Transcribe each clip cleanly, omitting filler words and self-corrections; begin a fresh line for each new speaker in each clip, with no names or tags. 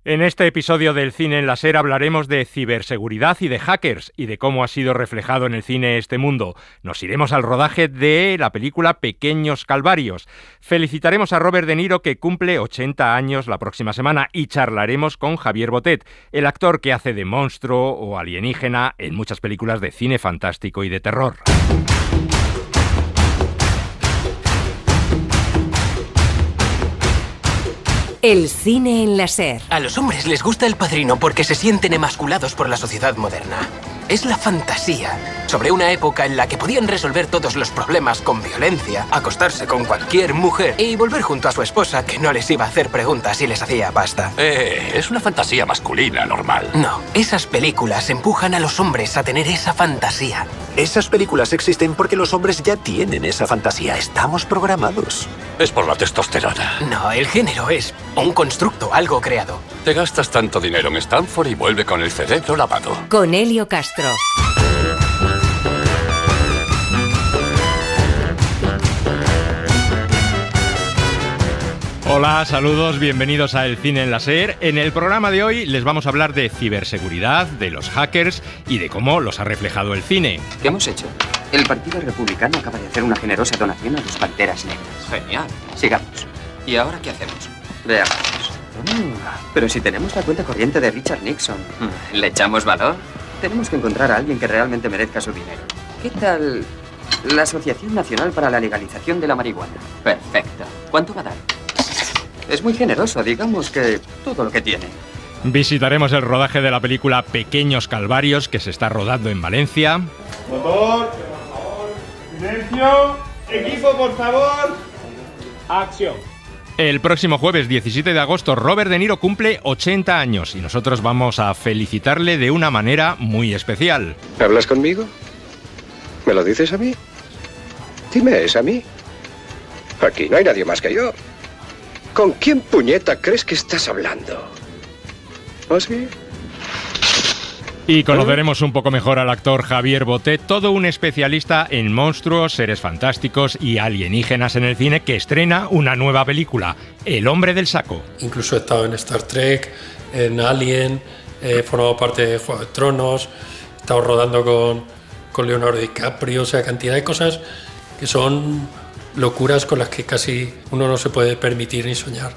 En este episodio del Cine en la SER hablaremos de ciberseguridad y de hackers y de cómo ha sido reflejado en el cine este mundo. Nos iremos al rodaje de la película Pequeños Calvarios. Felicitaremos a Robert De Niro, que cumple 80 años la próxima semana, y charlaremos con Javier Botet, el actor que hace de monstruo o alienígena en muchas películas de cine fantástico y de terror.
El cine en la SER.
A los hombres les gusta El Padrino porque se sienten emasculados por la sociedad moderna. Es la fantasía sobre una época en la que podían resolver todos los problemas con violencia, acostarse con cualquier mujer y volver junto a su esposa, que no les iba a hacer preguntas y les hacía pasta.
Es una fantasía masculina normal.
No, esas películas empujan a los hombres a tener esa fantasía.
Esas películas existen porque los hombres ya tienen esa fantasía. Estamos programados.
Es por la testosterona.
No, el género es un constructo, algo creado.
Te gastas tanto dinero en Stanford y vuelve con el cerebro lavado.
Con Helio Castro.
Hola, saludos, bienvenidos a El Cine en la SER. En el programa de hoy les vamos a hablar de ciberseguridad, de los hackers y de cómo los ha reflejado el cine.
¿Qué hemos hecho? El Partido Republicano acaba de hacer una generosa donación a los Panteras Negras.
Genial.
Sigamos.
¿Y ahora qué hacemos?
Veamos. Pero si tenemos la cuenta corriente de Richard Nixon, ¿le echamos valor? Tenemos que encontrar a alguien que realmente merezca su dinero. ¿Qué tal la Asociación Nacional para la Legalización de la Marihuana? Perfecto. ¿Cuánto va a dar? Es muy generoso, digamos que todo lo que tiene.
Visitaremos el rodaje de la película Pequeños Calvarios, que se está rodando en Valencia.
Motor, por favor, silencio. Equipo, por favor. Acción.
El próximo jueves 17 de agosto, Robert De Niro cumple 80 años y nosotros vamos a felicitarle de una manera muy especial.
¿Hablas conmigo? ¿Me lo dices a mí? Dime, ¿es a mí? Aquí no hay nadie más que yo. ¿Con quién puñeta crees que estás hablando? ¿Oh, sí?
Y conoceremos un poco mejor al actor Javier Botet, todo un especialista en monstruos, seres fantásticos y alienígenas en el cine, que estrena una nueva película, El Hombre del Saco.
Incluso he estado en Star Trek, en Alien, he formado parte de Juego de Tronos, he estado rodando con Leonardo DiCaprio, o sea, cantidad de cosas que son locuras con las que casi uno no se puede permitir ni soñar.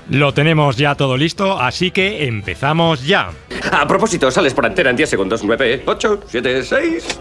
Lo tenemos ya todo listo, así que empezamos ya.
A propósito, sales por antena en 10 segundos. 9, 8, 7, 6...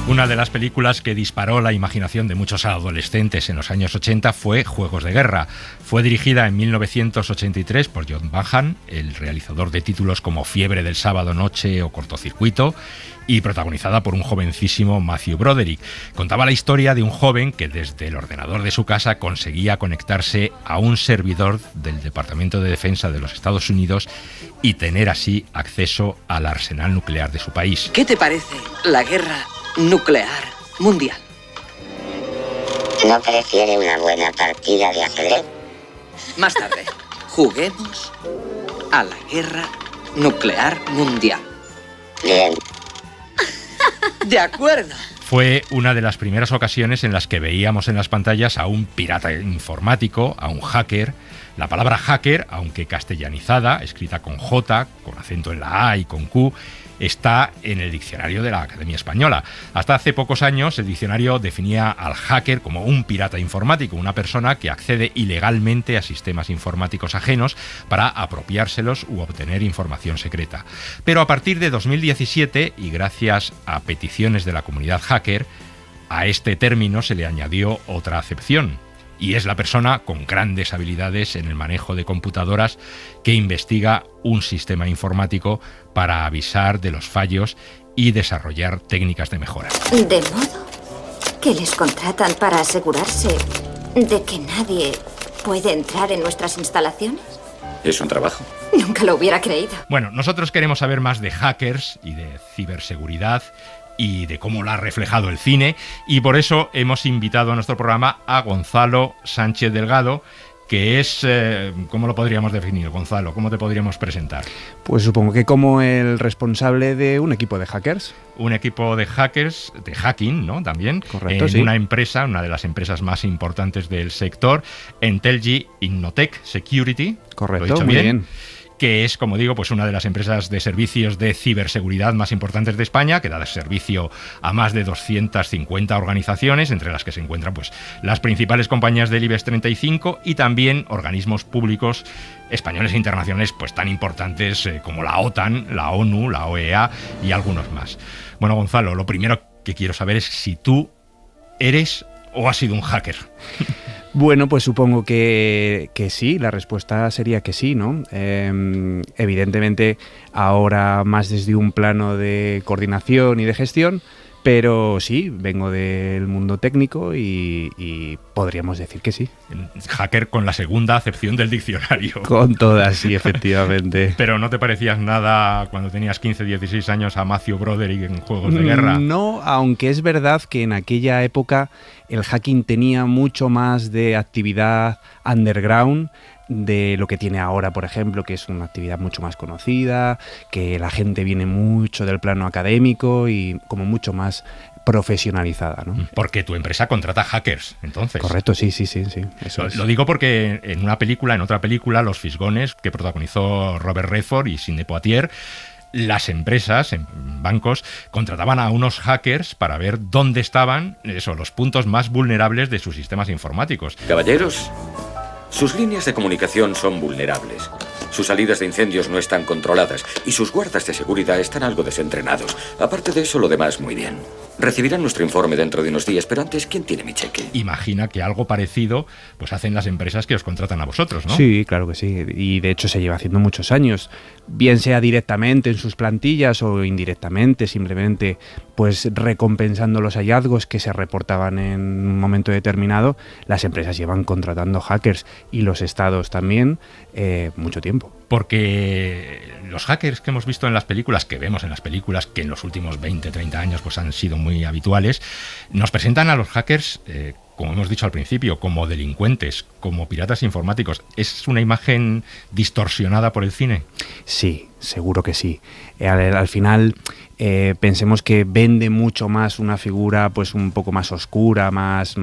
Una de las películas que disparó la imaginación de muchos adolescentes en los años 80 fue Juegos de Guerra. Fue dirigida en 1983 por John Badham, el realizador de títulos como Fiebre del sábado noche o Cortocircuito, y protagonizada por un jovencísimo Matthew Broderick. Contaba la historia de un joven que desde el ordenador de su casa conseguía conectarse a un servidor del Departamento de Defensa de los Estados Unidos y tener así acceso al arsenal nuclear de su país.
¿Qué te parece la guerra nuclear mundial?
¿No prefiere una buena partida de ajedrez?
Más tarde, juguemos a la guerra nuclear mundial.
Bien.
De acuerdo.
Fue una de las primeras ocasiones en las que veíamos en las pantallas a un pirata informático, a un hacker. La palabra hacker, aunque castellanizada, escrita con J, con acento en la A y con Q, está en el diccionario de la Academia Española. Hasta hace pocos años el diccionario definía al hacker como un pirata informático, una persona que accede ilegalmente a sistemas informáticos ajenos para apropiárselos u obtener información secreta. Pero a partir de 2017, y gracias a peticiones de la comunidad hacker, a este término se le añadió otra acepción: y es la persona con grandes habilidades en el manejo de computadoras que investiga un sistema informático para avisar de los fallos y desarrollar técnicas de mejora.
¿De modo que les contratan para asegurarse de que nadie puede entrar en nuestras instalaciones?
Es un trabajo.
Nunca lo hubiera creído.
Bueno, nosotros queremos saber más de hackers y de ciberseguridad y de cómo lo ha reflejado el cine, y por eso hemos invitado a nuestro programa a Gonzalo Sánchez Delgado, que es... ¿cómo lo podríamos definir, Gonzalo? ¿Cómo te podríamos presentar?
Pues supongo que como el responsable de un equipo de hackers.
Un equipo de hackers, de hacking, ¿no? También.
Correcto,
en
sí.
una empresa, una de las empresas más importantes del sector, Entelgy Innotech Security.
Correcto,
¿lo he dicho
muy bien.
Que es, como digo, pues una de las empresas de servicios de ciberseguridad más importantes de España, que da servicio a más de 250 organizaciones, entre las que se encuentran pues las principales compañías del IBEX 35 y también organismos públicos españoles e internacionales pues tan importantes como la OTAN, la ONU, la OEA y algunos más. Bueno, Gonzalo, lo primero que quiero saber es si tú eres o has sido un hacker.
Bueno, pues supongo que sí, la respuesta sería que sí, ¿no? Evidentemente ahora más desde un plano de coordinación y de gestión, pero sí, vengo del mundo técnico y podríamos decir que sí.
Hacker con la segunda acepción del diccionario.
Con todas, sí, efectivamente.
Pero ¿no te parecías nada cuando tenías 15, 16 años a Matthew Broderick en Juegos de Guerra?
No, aunque es verdad que en aquella época el hacking tenía mucho más de actividad underground de lo que tiene ahora, por ejemplo, que es una actividad mucho más conocida, que la gente viene mucho del plano académico y como mucho más profesionalizada, ¿no?
Porque tu empresa contrata hackers, entonces.
Correcto, sí. Eso es.
Lo digo porque en otra película, Los Fisgones, que protagonizó Robert Redford y Sidney Poitier, las empresas, en bancos, contrataban a unos hackers para ver dónde estaban los puntos más vulnerables de sus sistemas informáticos.
Caballeros, sus líneas de comunicación son vulnerables. Sus salidas de incendios no están controladas y sus guardas de seguridad están algo desentrenados. Aparte de eso, lo demás muy bien. Recibirán nuestro informe dentro de unos días, pero antes, ¿quién tiene mi cheque?
Imagina que algo parecido pues hacen las empresas que os contratan a vosotros, ¿no?
Sí, claro que sí. Y de hecho se lleva haciendo muchos años. Bien sea directamente en sus plantillas o indirectamente, simplemente pues recompensando los hallazgos que se reportaban en un momento determinado, las empresas llevan contratando hackers y los estados también mucho tiempo.
Porque los hackers que hemos visto en las películas, que vemos en las películas, que en los últimos 20, 30 años pues han sido muy habituales, nos presentan a los hackers, como hemos dicho al principio, como delincuentes, como piratas informáticos. ¿Es una imagen distorsionada por el cine? Sí, seguro que sí. Al final pensemos que vende mucho más una figura pues un poco más oscura, más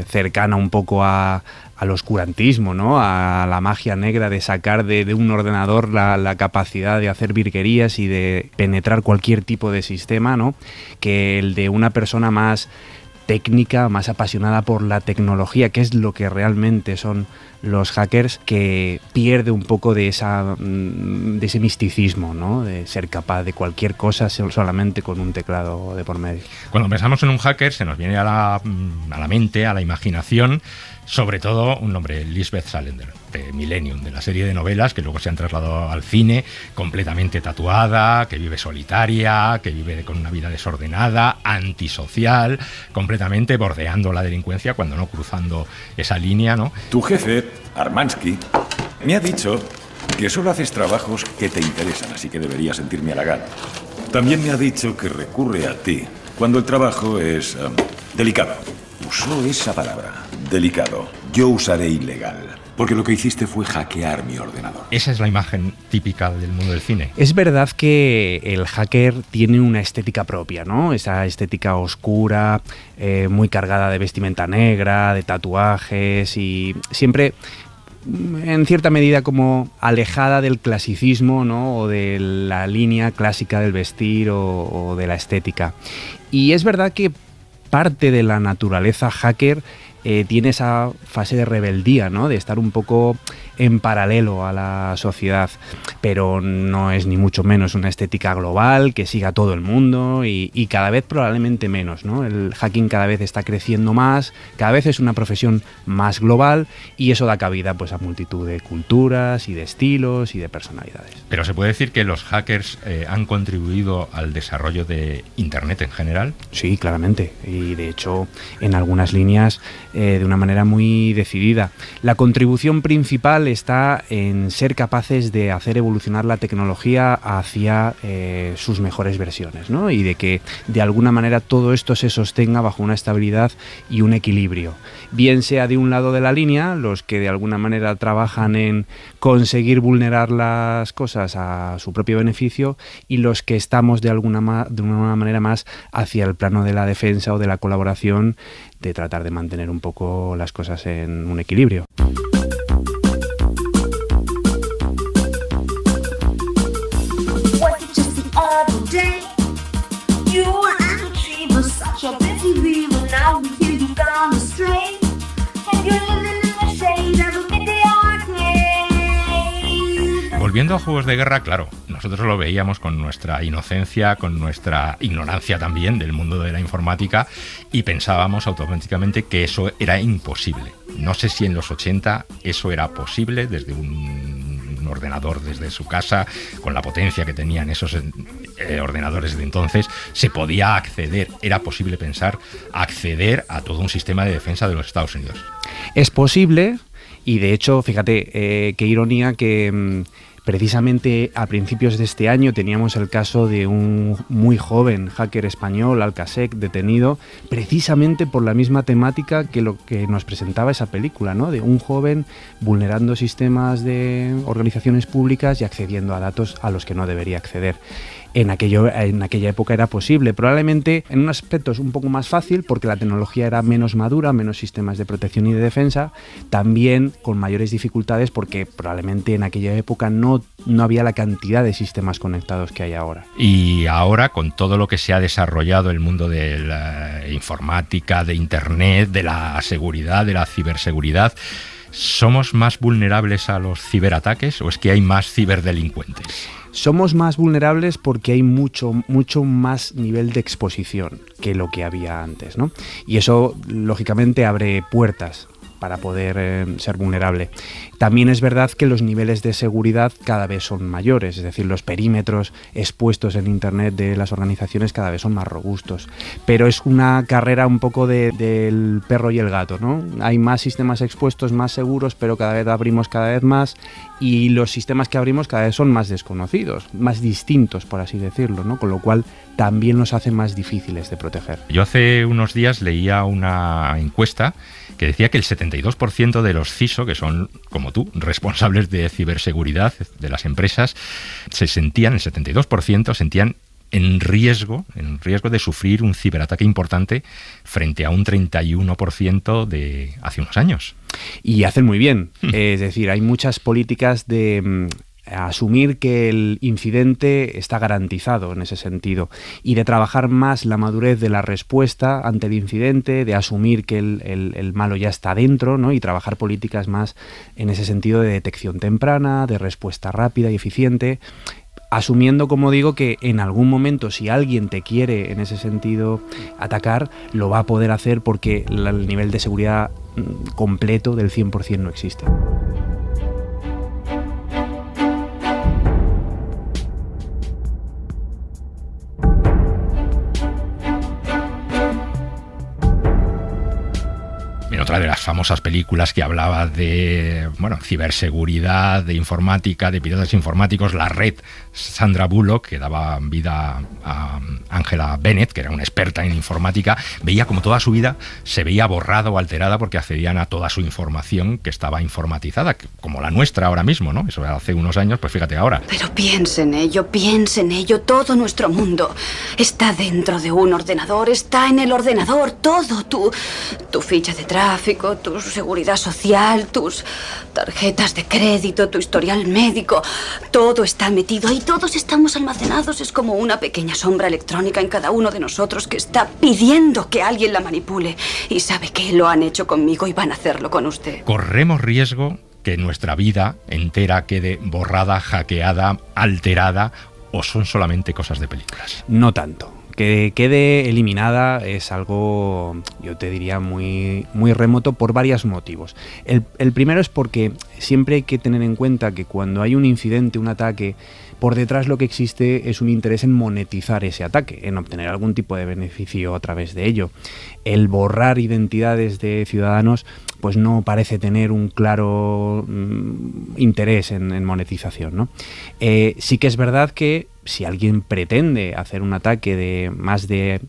cercana un poco al oscurantismo, ¿no? A la magia negra de sacar de un ordenador la capacidad de hacer virguerías y de penetrar cualquier tipo de sistema, ¿no? Que el de una persona más técnica, más apasionada por la tecnología, que es lo que realmente son los hackers, que pierde un poco de ese misticismo, ¿no? De ser capaz de cualquier cosa solamente con un teclado de por medio. Cuando pensamos en un hacker se nos viene a la mente, a la imaginación, sobre todo un nombre, Lisbeth Salander, de Millennium, de la serie de novelas que luego se han trasladado al cine, completamente tatuada, que vive solitaria, que vive con una vida desordenada, antisocial, completamente bordeando la delincuencia, cuando no cruzando esa línea, ¿no?
Tu jefe, Armansky, me ha dicho que solo haces trabajos que te interesan, así que debería sentirme halagado. También me ha dicho que recurre a ti cuando el trabajo es delicado. Usó esa palabra, delicado. Yo usaré ilegal, porque lo que hiciste fue hackear mi ordenador.
Esa es la imagen típica del mundo del cine.
Es verdad que el hacker tiene una estética propia, ¿no? Esa estética oscura, muy cargada de vestimenta negra, de tatuajes y siempre en cierta medida como alejada del clasicismo, ¿no? O de la línea clásica del vestir o de la estética. Y es verdad que parte de la naturaleza hacker tiene esa fase de rebeldía, ¿no? De estar un poco en paralelo a la sociedad, pero no es ni mucho menos una estética global que siga a todo el mundo y cada vez probablemente menos, ¿no? El hacking cada vez está creciendo más, cada vez es una profesión más global y eso da cabida pues a multitud de culturas y de estilos y de personalidades.
Pero se puede decir que los hackers han contribuido al desarrollo de Internet en general.
Sí, claramente, y de hecho en algunas líneas de una manera muy decidida. La contribución principal está en ser capaces de hacer evolucionar la tecnología hacia sus mejores versiones, ¿no? Y de que de alguna manera todo esto se sostenga bajo una estabilidad y un equilibrio. Bien sea de un lado de la línea, los que de alguna manera trabajan en conseguir vulnerar las cosas a su propio beneficio, y los que estamos de una manera más hacia el plano de la defensa o de la colaboración, de tratar de mantener un poco las cosas en un equilibrio.
Volviendo a Juegos de Guerra, claro, nosotros lo veíamos con nuestra inocencia, con nuestra ignorancia también del mundo de la informática, y pensábamos automáticamente que eso era imposible. No sé si en los 80 eso era posible desde un ordenador, desde su casa, con la potencia que tenían esos ordenadores de entonces, se podía acceder, era posible pensar acceder a todo un sistema de defensa de los Estados Unidos.
Es posible, y de hecho, fíjate, qué ironía que precisamente a principios de este año teníamos el caso de un muy joven hacker español, Alcasec, detenido precisamente por la misma temática que lo que nos presentaba esa película, ¿no? De un joven vulnerando sistemas de organizaciones públicas y accediendo a datos a los que no debería acceder. En aquella época era posible, probablemente en un aspecto es un poco más fácil porque la tecnología era menos madura, menos sistemas de protección y de defensa, también con mayores dificultades porque probablemente en aquella época no había la cantidad de sistemas conectados que hay ahora.
Y ahora, con todo lo que se ha desarrollado el mundo de la informática, de Internet, de la seguridad, de la ciberseguridad, ¿somos más vulnerables a los ciberataques o es que hay más ciberdelincuentes?
Somos más vulnerables porque hay mucho más nivel de exposición que lo que había antes, ¿no? Y eso, lógicamente, abre puertas para poder ser vulnerable. También es verdad que los niveles de seguridad cada vez son mayores, es decir, los perímetros expuestos en Internet de las organizaciones cada vez son más robustos. Pero es una carrera un poco del perro y el gato, ¿no? Hay más sistemas expuestos, más seguros, pero cada vez abrimos cada vez más, y los sistemas que abrimos cada vez son más desconocidos, más distintos, por así decirlo, ¿no? Con lo cual también nos hace más difíciles de proteger.
Yo hace unos días leía una encuesta que decía que el 72% de los CISO, que son, como tú, responsables de ciberseguridad de las empresas, el 72% sentían en riesgo de sufrir un ciberataque importante frente a un 31% de hace unos años.
Y hacen muy bien, es decir, hay muchas políticas de asumir que el incidente está garantizado en ese sentido y de trabajar más la madurez de la respuesta ante el incidente, de asumir que el malo ya está dentro, ¿no? Y trabajar políticas más en ese sentido de detección temprana, de respuesta rápida y eficiente, asumiendo, como digo, que en algún momento si alguien te quiere en ese sentido atacar, lo va a poder hacer porque el nivel de seguridad completo del 100% no existe.
En otra de las famosas películas que hablaba de ciberseguridad, de informática, de piratas informáticos, La Red, Sandra Bullock, que daba vida a Angela Bennett, que era una experta en informática, veía como toda su vida se veía borrada o alterada porque accedían a toda su información que estaba informatizada, como la nuestra ahora mismo, ¿no? Eso hace unos años, pues fíjate ahora.
Pero piensa en ello, todo nuestro mundo está dentro de un ordenador, está en el ordenador, todo, tu ficha de tráfico, tráfico, tu seguridad social, tus tarjetas de crédito, tu historial médico. Todo está metido ahí, todos estamos almacenados. Es como una pequeña sombra electrónica en cada uno de nosotros que está pidiendo que alguien la manipule. Y sabe que lo han hecho conmigo y van a hacerlo con usted.
Corremos riesgo que nuestra vida entera quede borrada, hackeada, alterada, o son solamente cosas de películas.
No tanto. Que quede eliminada es algo, yo te diría, muy, muy remoto por varios motivos. El primero es porque siempre hay que tener en cuenta que cuando hay un incidente, un ataque, por detrás lo que existe es un interés en monetizar ese ataque, en obtener algún tipo de beneficio a través de ello. El borrar identidades de ciudadanos pues no parece tener un claro interés en monetización, ¿no? Sí que es verdad que si alguien pretende hacer un ataque de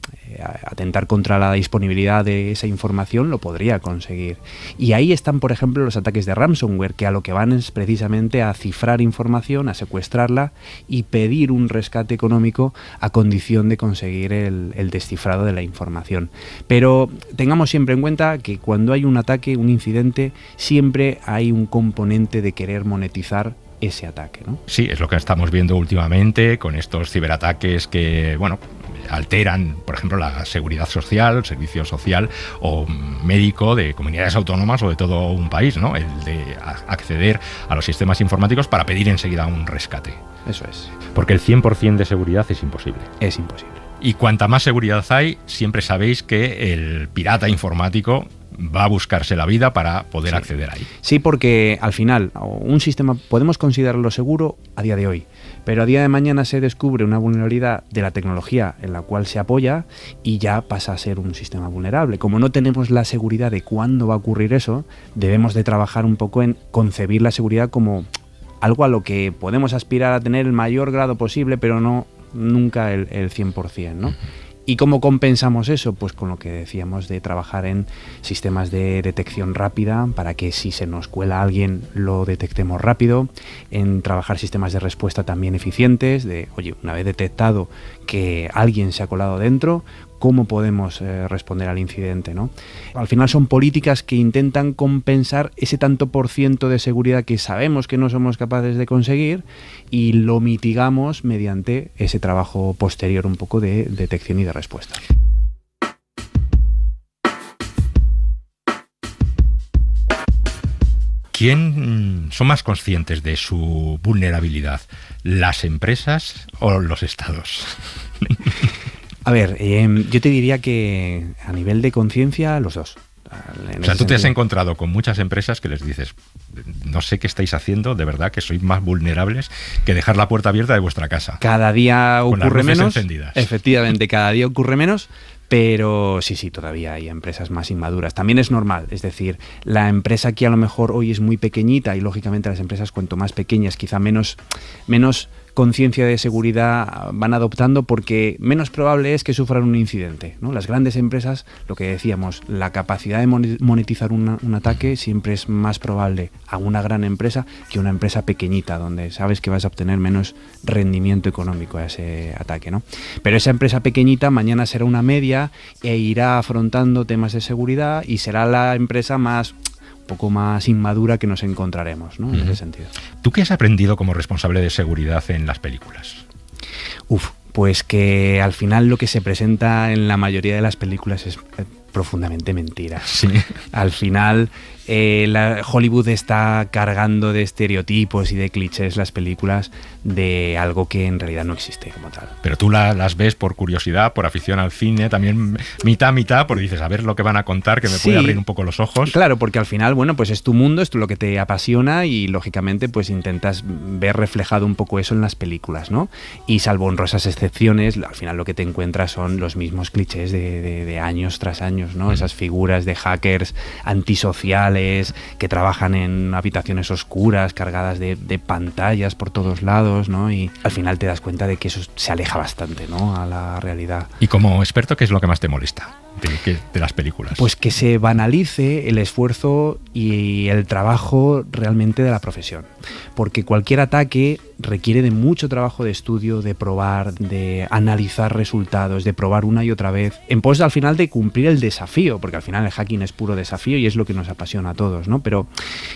atentar contra la disponibilidad de esa información, lo podría conseguir. Y ahí están, por ejemplo, los ataques de ransomware, que a lo que van es precisamente a cifrar información, a secuestrarla y pedir un rescate económico a condición de conseguir el descifrado de la información. Pero tengamos siempre en cuenta que cuando hay un ataque, un incidente, siempre hay un componente de querer monetizar ese ataque, ¿no?
Sí, es lo que estamos viendo últimamente con estos ciberataques que, bueno, alteran, por ejemplo, la seguridad social, el servicio social o médico de comunidades autónomas o de todo un país, ¿no? El de acceder a los sistemas informáticos para pedir enseguida un rescate.
Eso es.
Porque el 100% de seguridad es imposible.
Es imposible.
Y cuanta más seguridad hay, siempre sabéis que el pirata informático va a buscarse la vida para poder acceder ahí.
Sí, porque al final un sistema podemos considerarlo seguro a día de hoy, pero a día de mañana se descubre una vulnerabilidad de la tecnología en la cual se apoya y ya pasa a ser un sistema vulnerable. Como no tenemos la seguridad de cuándo va a ocurrir eso, debemos de trabajar un poco en concebir la seguridad como algo a lo que podemos aspirar a tener el mayor grado posible, pero no nunca el 100%, ¿no? ¿Y cómo compensamos eso? Pues con lo que decíamos de trabajar en sistemas de detección rápida para que si se nos cuela alguien lo detectemos rápido, en trabajar sistemas de respuesta también eficientes, de, oye, una vez detectado que alguien se ha colado dentro, ¿cómo podemos responder al incidente, ¿no? Al final son políticas que intentan compensar ese tanto por ciento de seguridad que sabemos que no somos capaces de conseguir y lo mitigamos mediante ese trabajo posterior un poco de detección y de respuesta.
¿Quién son más conscientes de su vulnerabilidad? ¿Las empresas o los estados?
A ver, yo te diría que a nivel de conciencia, los dos.
O sea, tú te has encontrado con muchas empresas que les dices, no sé qué estáis haciendo, de verdad que sois más vulnerables que dejar la puerta abierta de vuestra casa.
Cada día ocurre menos.
Encendidas.
Efectivamente, cada día ocurre menos. Pero sí, todavía hay empresas más inmaduras. También es normal, es decir, la empresa que a lo mejor hoy es muy pequeñita y lógicamente las empresas cuanto más pequeñas quizá menos conciencia de seguridad van adoptando porque menos probable es que sufran un incidente, ¿no? Las grandes empresas, lo que decíamos, la capacidad de monetizar un ataque siempre es más probable a una gran empresa que una empresa pequeñita donde sabes que vas a obtener menos rendimiento económico a ese ataque, ¿no? Pero esa empresa pequeñita mañana será una media e irá afrontando temas de seguridad y será la empresa un poco más inmadura que nos encontraremos, ¿no? En ese sentido.
¿Tú qué has aprendido como responsable de seguridad en las películas?
Pues que al final lo que se presenta en la mayoría de las películas es profundamente mentira.
Sí.
Al final Hollywood está cargando de estereotipos y de clichés las películas de algo que en realidad no existe como tal.
Pero tú las ves por curiosidad, por afición al cine, también mitad, porque dices, a ver lo que van a contar, que me puede abrir un poco los ojos.
Claro, porque al final, bueno, pues es tu mundo, es lo que te apasiona y lógicamente pues intentas ver reflejado un poco eso en las películas, ¿no? Y salvo honrosas excepciones, al final lo que te encuentras son los mismos clichés de años tras años, ¿no? Esas figuras de hackers antisociales que trabajan en habitaciones oscuras, cargadas de pantallas por todos lados, ¿no? Y al final te das cuenta de que eso se aleja bastante, ¿no? A la realidad.
Y como experto, ¿qué es lo que más te molesta de las películas?
Pues que se banalice el esfuerzo y el trabajo realmente de la profesión. Porque cualquier ataque requiere de mucho trabajo de estudio, de probar, de analizar resultados, de probar una y otra vez, en pos al final de cumplir el desafío, porque al final el hacking es puro desafío y es lo que nos apasiona a todos, ¿no? Pero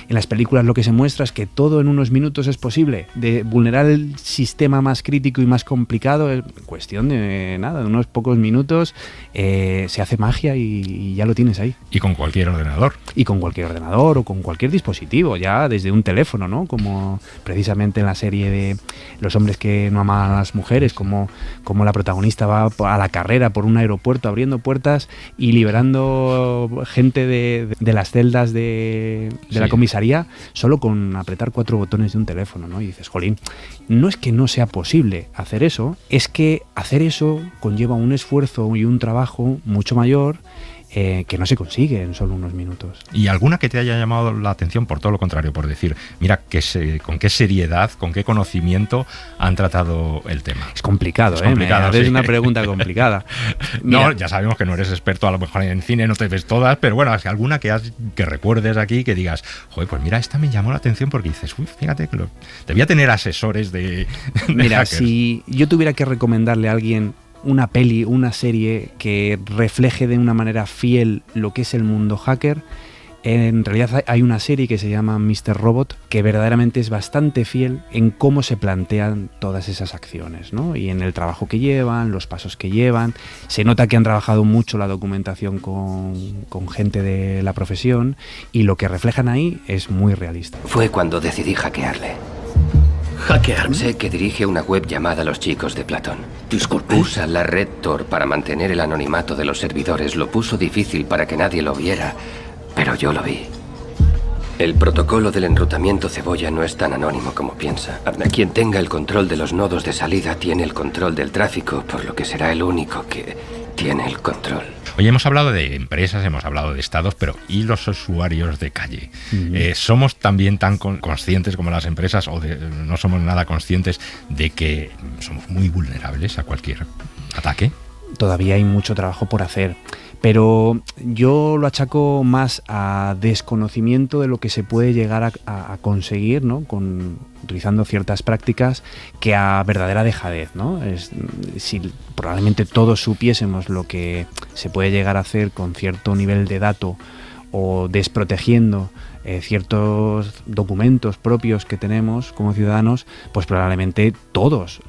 en las películas lo que se muestra es que todo en unos minutos es posible. De vulnerar el sistema más crítico y más complicado, en cuestión de nada, de unos pocos minutos, se hace magia y ya lo tienes ahí.
Y con cualquier ordenador.
Y con cualquier ordenador o con cualquier dispositivo, ya desde un teléfono, ¿no? Como precisamente en la serie de Los hombres que no amaban a las mujeres, como la protagonista va a la carrera por un aeropuerto abriendo puertas y liberando gente de las celdas de la comisaría solo con apretar 4 botones de un teléfono, ¿no? Y dices, jolín, no es que no sea posible hacer eso, es que hacer eso conlleva un esfuerzo y un trabajo mucho mayor que no se consigue en solo unos minutos.
¿Y alguna que te haya llamado la atención por todo lo contrario? Por decir, mira, con qué seriedad, con qué conocimiento han tratado el tema.
Es complicado,
es complicado,
es una pregunta complicada.
No, ya sabemos que no eres experto, a lo mejor en cine no te ves todas, pero bueno, alguna que recuerdes aquí que digas, joder, pues mira, esta me llamó la atención porque dices, uy, fíjate que debía tener asesores de
mira,
hackers.
Si yo tuviera que recomendarle a alguien una peli, una serie que refleje de una manera fiel lo que es el mundo hacker, en realidad hay una serie que se llama Mr. Robot, que verdaderamente es bastante fiel en cómo se plantean todas esas acciones, ¿no? Y en el trabajo que llevan, los pasos que llevan. Se nota que han trabajado mucho la documentación con gente de la profesión y lo que reflejan ahí es muy realista.
Fue cuando decidí hackearle.
¿Hackearme?
Sé que dirige una web llamada Los Chicos de Platón.
Disculpe.
Usa la red Tor para mantener el anonimato de los servidores. Lo puso difícil para que nadie lo viera, pero yo lo vi. El protocolo del enrutamiento cebolla no es tan anónimo como piensa. Quien tenga el control de los nodos de salida tiene el control del tráfico, por lo que será el único que tiene el control.
Oye, hemos hablado de empresas, hemos hablado de estados, pero ¿y los usuarios de calle? ¿Somos también tan conscientes como las empresas o no somos nada conscientes de que somos muy vulnerables a cualquier ataque?
Todavía hay mucho trabajo por hacer, pero yo lo achaco más a desconocimiento de lo que se puede llegar a conseguir, ¿no? Utilizando ciertas prácticas, que a verdadera dejadez, ¿no? Si probablemente todos supiésemos lo que se puede llegar a hacer con cierto nivel de dato o desprotegiendo ciertos documentos propios que tenemos como ciudadanos, pues probablemente todos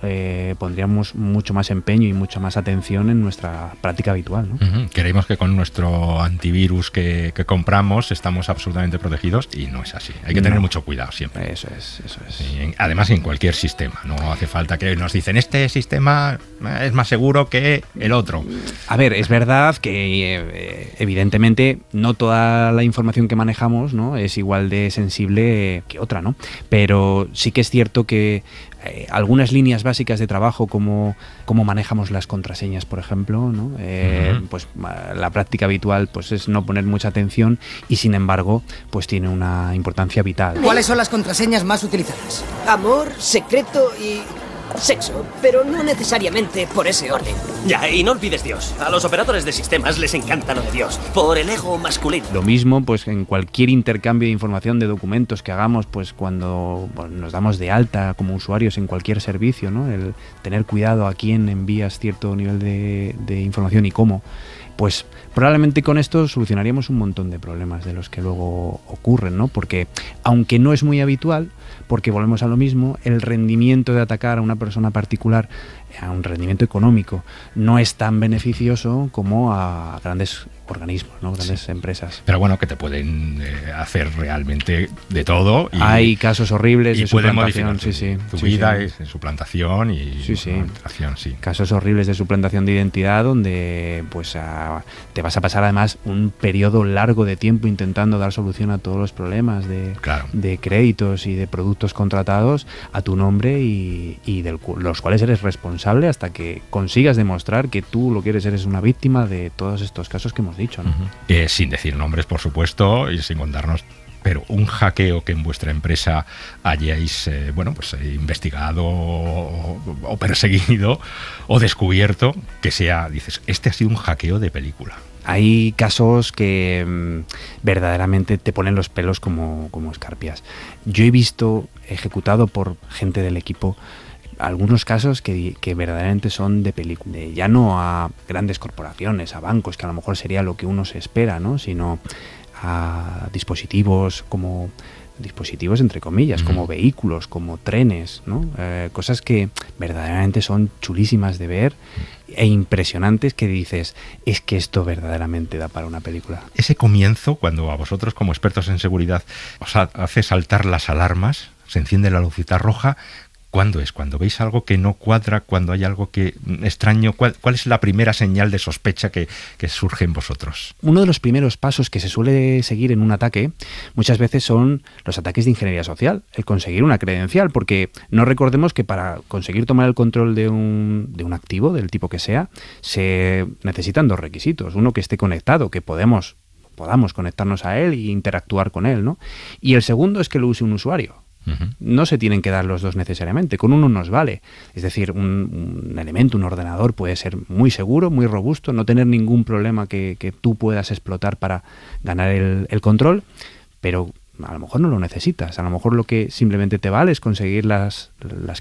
pondríamos mucho más empeño y mucha más atención en nuestra práctica habitual, ¿no?
Creemos que con nuestro antivirus que compramos estamos absolutamente protegidos y no es así. Hay que tener mucho cuidado siempre.
Eso es.
Sí, además en cualquier sistema. No hace falta que nos dicen este sistema es más seguro que el otro.
A ver, es verdad que evidentemente no toda la información que manejamos, ¿no?, es igual de sensible que otra, ¿no? Pero sí que es cierto que algunas líneas básicas de trabajo, como cómo manejamos las contraseñas, por ejemplo, ¿no? Pues la práctica habitual pues es no poner mucha atención y sin embargo pues tiene una importancia vital.
¿Cuáles son las contraseñas más utilizadas? Amor, secreto y sexo, pero no necesariamente por ese orden.
Ya, y no olvides Dios. A los operadores de sistemas les encanta lo de Dios, por el ego masculino.
Lo mismo pues en cualquier intercambio de información, de documentos que hagamos, pues cuando nos damos de alta como usuarios en cualquier servicio, ¿no? El tener cuidado a quién envías cierto nivel de información y cómo. Pues probablemente con esto solucionaríamos un montón de problemas de los que luego ocurren, ¿no? Porque aunque no es muy habitual, porque volvemos a lo mismo, el rendimiento de atacar a una persona particular, a un rendimiento económico, no es tan beneficioso como a grandes organismos, ¿no? Grandes empresas.
Pero bueno, que te pueden hacer realmente de todo. Y
hay casos horribles de suplantación,
tu vida es suplantación y suplantación, sí.
Casos horribles de suplantación de identidad donde pues te vas a pasar además un periodo largo de tiempo intentando dar solución a todos los problemas de créditos y de productos contratados a tu nombre y de los cuales eres responsable hasta que consigas demostrar que tú lo que eres una víctima de todos estos casos que hemos dicho, ¿no?
Sin decir nombres, por supuesto, y sin contarnos, pero un hackeo que en vuestra empresa hayáis investigado o perseguido o descubierto, que sea, dices, este ha sido un hackeo de película.
Hay casos que verdaderamente te ponen los pelos como escarpias. Yo he visto ejecutado por gente del equipo. Algunos casos que verdaderamente son de película, ya no a grandes corporaciones, a bancos, que a lo mejor sería lo que uno se espera, ¿no? Sino a dispositivos entre comillas, como vehículos, como trenes, ¿no? Cosas que verdaderamente son chulísimas de ver e impresionantes, que dices, es que esto verdaderamente da para una película.
Ese comienzo, cuando a vosotros como expertos en seguridad os hace saltar las alarmas, se enciende la lucita roja, ¿cuándo es? ¿Cuando veis algo que no cuadra? ¿Cuando hay algo que extraño? ¿Cuál es la primera señal de sospecha que surge en vosotros?
Uno de los primeros pasos que se suele seguir en un ataque muchas veces son los ataques de ingeniería social, el conseguir una credencial, porque no recordemos que para conseguir tomar el control de un activo, del tipo que sea, se necesitan 2 requisitos. Uno, que esté conectado, que podamos conectarnos a él e interactuar con él, ¿no? Y el segundo es que lo use un usuario. No se tienen que dar los 2 necesariamente, con uno nos vale. Es decir, un elemento, un ordenador puede ser muy seguro, muy robusto, no tener ningún problema que tú puedas explotar para ganar el control, pero a lo mejor no lo necesitas. A lo mejor lo que simplemente te vale es conseguir las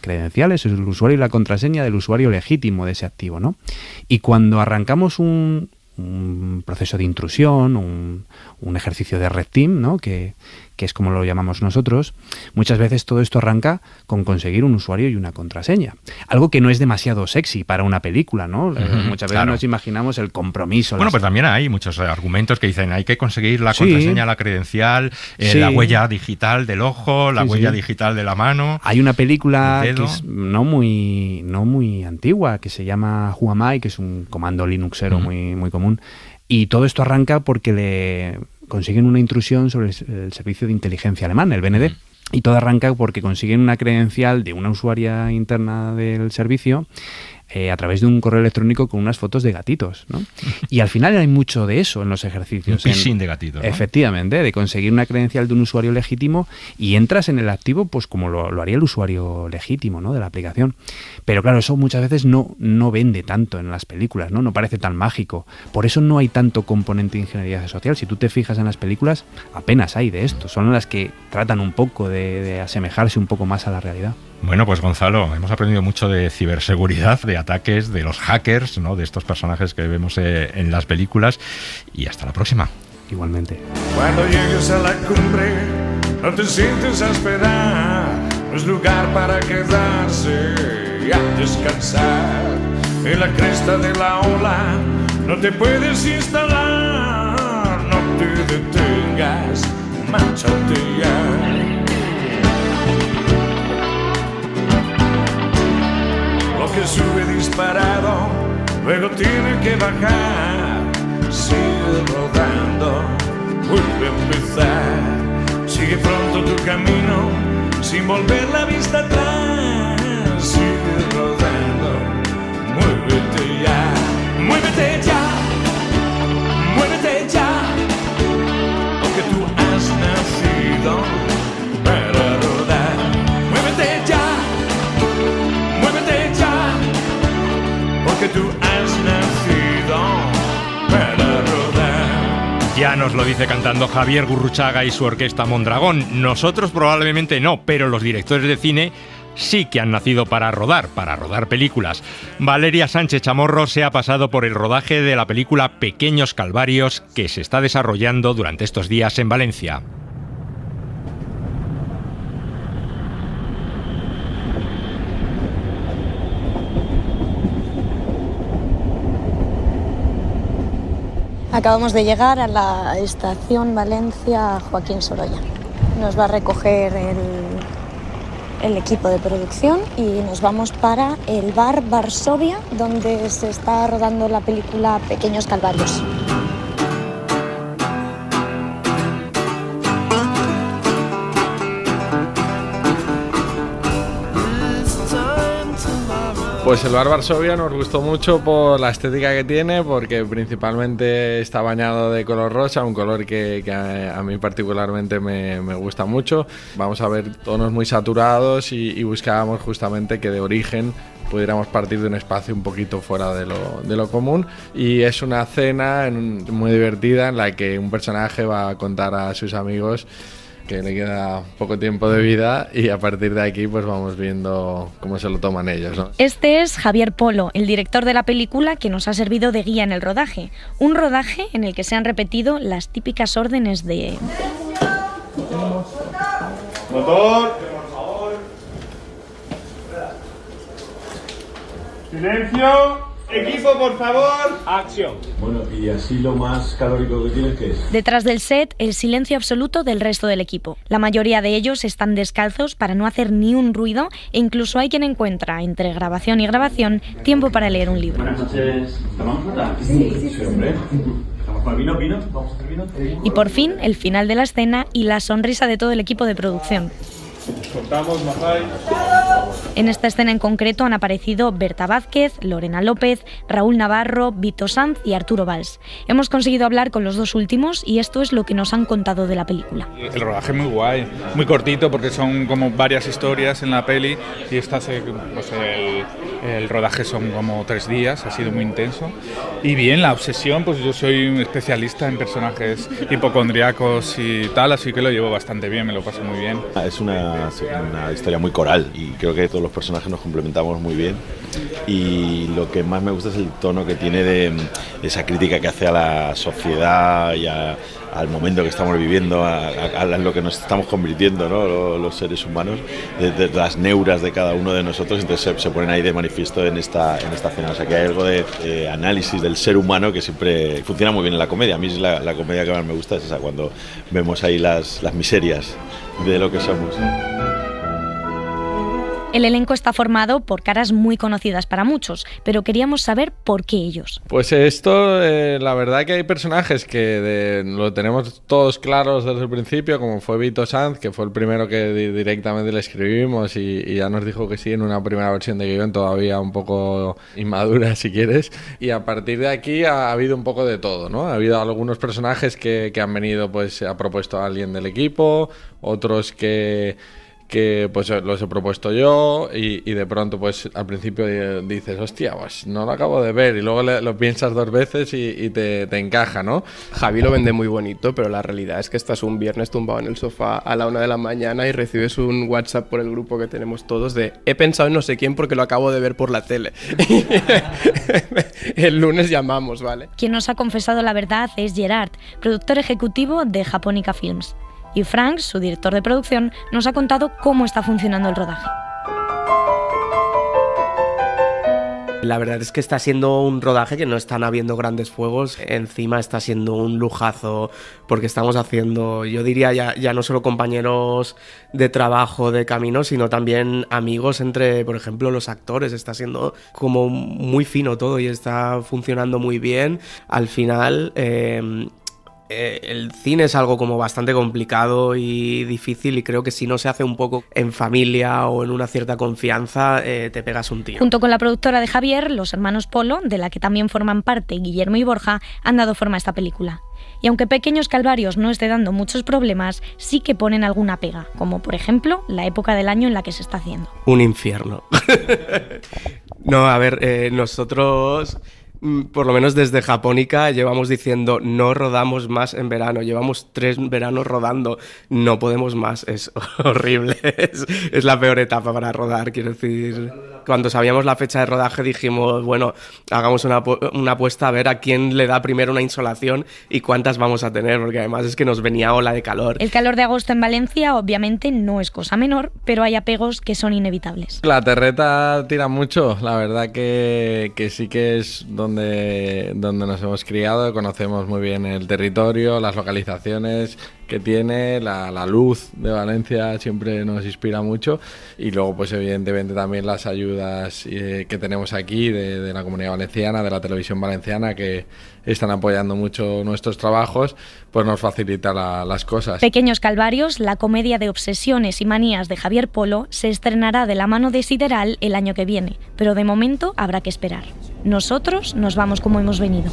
credenciales, el usuario y la contraseña del usuario legítimo de ese activo, ¿no? Y cuando arrancamos un proceso de intrusión, un ejercicio de red team, ¿no? que es como lo llamamos nosotros, muchas veces todo esto arranca con conseguir un usuario y una contraseña. Algo que no es demasiado sexy para una película, ¿no? Muchas veces nos imaginamos el compromiso.
Bueno, pues también hay muchos argumentos que dicen hay que conseguir la contraseña, la credencial, la huella digital del ojo, la huella digital de la mano.
Hay una película que es no muy antigua, que se llama Who Am I, que es un comando linuxero muy común. Y todo esto arranca porque le consiguen una intrusión sobre el servicio de inteligencia alemán, el BND. Y todo arranca porque consiguen una credencial de una usuaria interna del servicio a través de un correo electrónico con unas fotos de gatitos, ¿no? Y al final hay mucho de eso en los ejercicios.
Un phishing de gatitos, ¿no?
Efectivamente, de conseguir una credencial de un usuario legítimo y entras en el activo pues como lo haría el usuario legítimo, ¿no? De la aplicación. Pero claro, eso muchas veces no vende tanto en las películas, ¿no? No parece tan mágico. Por eso no hay tanto componente de ingeniería social. Si tú te fijas en las películas, apenas hay de esto. Son las que tratan un poco de asemejarse un poco más a la realidad.
Bueno, pues Gonzalo, hemos aprendido mucho de ciberseguridad, de ataques, de los hackers, ¿no? De estos personajes que vemos en las películas, y hasta la próxima.
Igualmente.
Cuando llegues a la cumbre, no te sientes a esperar, no es lugar para quedarse y a descansar. En la cresta de la ola no te puedes instalar, no te detengas, márchate ya. Lo que sube disparado, luego tiene que bajar. Sigue rodando, vuelve a empezar. Sigue pronto tu camino, sin volver la vista atrás. Sigue rodando, muévete ya. Muévete ya, muévete ya. Porque tú has nacido para rodar. Muévete ya. Que tú has nacido para rodar.
Ya nos lo dice cantando Javier Gurruchaga y su orquesta Mondragón. Nosotros probablemente no, pero los directores de cine sí que han nacido para rodar películas. Valeria Sánchez Chamorro se ha pasado por el rodaje de la película Pequeños Calvarios, que se está desarrollando durante estos días en Valencia.
Acabamos de llegar a la estación Valencia Joaquín Sorolla. Nos va a recoger el equipo de producción y nos vamos para el bar Varsovia, donde se está rodando la película Pequeños Calvarios.
Pues el bar Varsovia nos gustó mucho por la estética que tiene, porque principalmente está bañado de color rosa, un color que a mí particularmente me gusta mucho. Vamos a ver tonos muy saturados y buscábamos justamente que de origen pudiéramos partir de un espacio un poquito fuera de lo común. Y es una cena muy divertida en la que un personaje va a contar a sus amigos que le queda poco tiempo de vida y a partir de aquí pues vamos viendo cómo se lo toman ellos, ¿no?
Este es Javier Polo, el director de la película que nos ha servido de guía en el rodaje. Un rodaje en el que se han repetido las típicas órdenes de...
Motor, por favor. Silencio. Equipo, por favor. Acción.
Bueno, y así lo más calórico que tienes, ¿qué es?
Detrás del set, el silencio absoluto del resto del equipo. La mayoría de ellos están descalzos para no hacer ni un ruido e incluso hay quien encuentra, entre grabación y grabación, tiempo para leer un libro.
Buenas noches. ¿Tomamos nota? Sí, hombre. ¿Estamos con el vino? ¿Vamos a hacer vino?
Y por fin, el final de la escena y la sonrisa de todo el equipo de producción.
Cortamos, Mazai.
En esta escena en concreto han aparecido Berta Vázquez, Lorena López, Raúl Navarro, Vito Sanz y Arturo Valls. Hemos conseguido hablar con los dos últimos y esto es lo que nos han contado de la película.
El rodaje muy guay, muy cortito porque son como varias historias en la peli y el rodaje son como 3 días, ha sido muy intenso. Y bien, la obsesión, pues yo soy un especialista en personajes hipocondriacos y tal, así que lo llevo bastante bien, me lo paso muy bien.
Es una historia muy coral y creo que todos los personajes nos complementamos muy bien y lo que más me gusta es el tono que tiene de esa crítica que hace a la sociedad y al momento que estamos viviendo, a lo que nos estamos convirtiendo, ¿no? los seres humanos, de las neuras de cada uno de nosotros, entonces se ponen ahí de manifiesto en esta escena, o sea que hay algo de análisis del ser humano que siempre funciona muy bien en la comedia. A mí es la comedia que más me gusta, es esa, cuando vemos ahí las miserias de lo que somos.
El elenco está formado por caras muy conocidas para muchos, pero queríamos saber por qué ellos.
Pues esto, la verdad que hay personajes que lo tenemos todos claros desde el principio, como fue Vito Sanz, que fue el primero que directamente le escribimos y ya nos dijo que sí en una primera versión de guión, todavía un poco inmadura si quieres, y a partir de aquí ha habido un poco de todo, ¿no? Ha habido algunos personajes que han venido, pues ha propuesto a alguien del equipo, otros que pues los he propuesto yo y de pronto pues al principio dices, hostia, pues no lo acabo de ver y luego lo piensas 2 veces y te encaja, ¿no?
Javi lo vende muy bonito, pero la realidad es que estás un viernes tumbado en el sofá a la 1 de la mañana y recibes un WhatsApp por el grupo que tenemos todos de he pensado en no sé quién porque lo acabo de ver por la tele. El lunes llamamos, ¿vale?
Quien nos ha confesado la verdad es Gerard, productor ejecutivo de Japonica Films. Y Frank, su director de producción, nos ha contado cómo está funcionando el rodaje.
La verdad es que está siendo un rodaje que no están habiendo grandes fuegos, encima está siendo un lujazo porque estamos haciendo, yo diría ya no solo compañeros de trabajo, de camino, sino también amigos entre, por ejemplo, los actores, está siendo como muy fino todo y está funcionando muy bien. Al final el cine es algo como bastante complicado y difícil y creo que si no se hace un poco en familia o en una cierta confianza te pegas un tiro.
Junto con la productora de Javier, los hermanos Polo, de la que también forman parte Guillermo y Borja, han dado forma a esta película. Y aunque Pequeños Calvarios no esté dando muchos problemas, sí que ponen alguna pega, como por ejemplo la época del año en la que se está haciendo.
Un infierno. No, a ver, nosotros... Por lo menos desde Japónica llevamos diciendo no rodamos más en verano, llevamos 3 veranos rodando, no podemos más, es horrible, es la peor etapa para rodar, quiero decir, cuando sabíamos la fecha de rodaje dijimos, bueno, hagamos una apuesta a ver a quién le da primero una insolación y cuántas vamos a tener, porque además es que nos venía ola de calor.
El calor de agosto en Valencia obviamente no es cosa menor, pero hay apegos que son inevitables.
La terreta tira mucho, la verdad que sí que es donde nos hemos criado, conocemos muy bien el territorio, las localizaciones que tiene, la luz de Valencia siempre nos inspira mucho y luego pues evidentemente también las ayudas que tenemos aquí de la Comunidad Valenciana, de la Televisión Valenciana que están apoyando mucho nuestros trabajos, pues nos facilita las cosas.
Pequeños Calvarios, la comedia de obsesiones y manías de Javier Polo, se estrenará de la mano de Sideral el año que viene, pero de momento habrá que esperar. Nosotros nos vamos como hemos venido.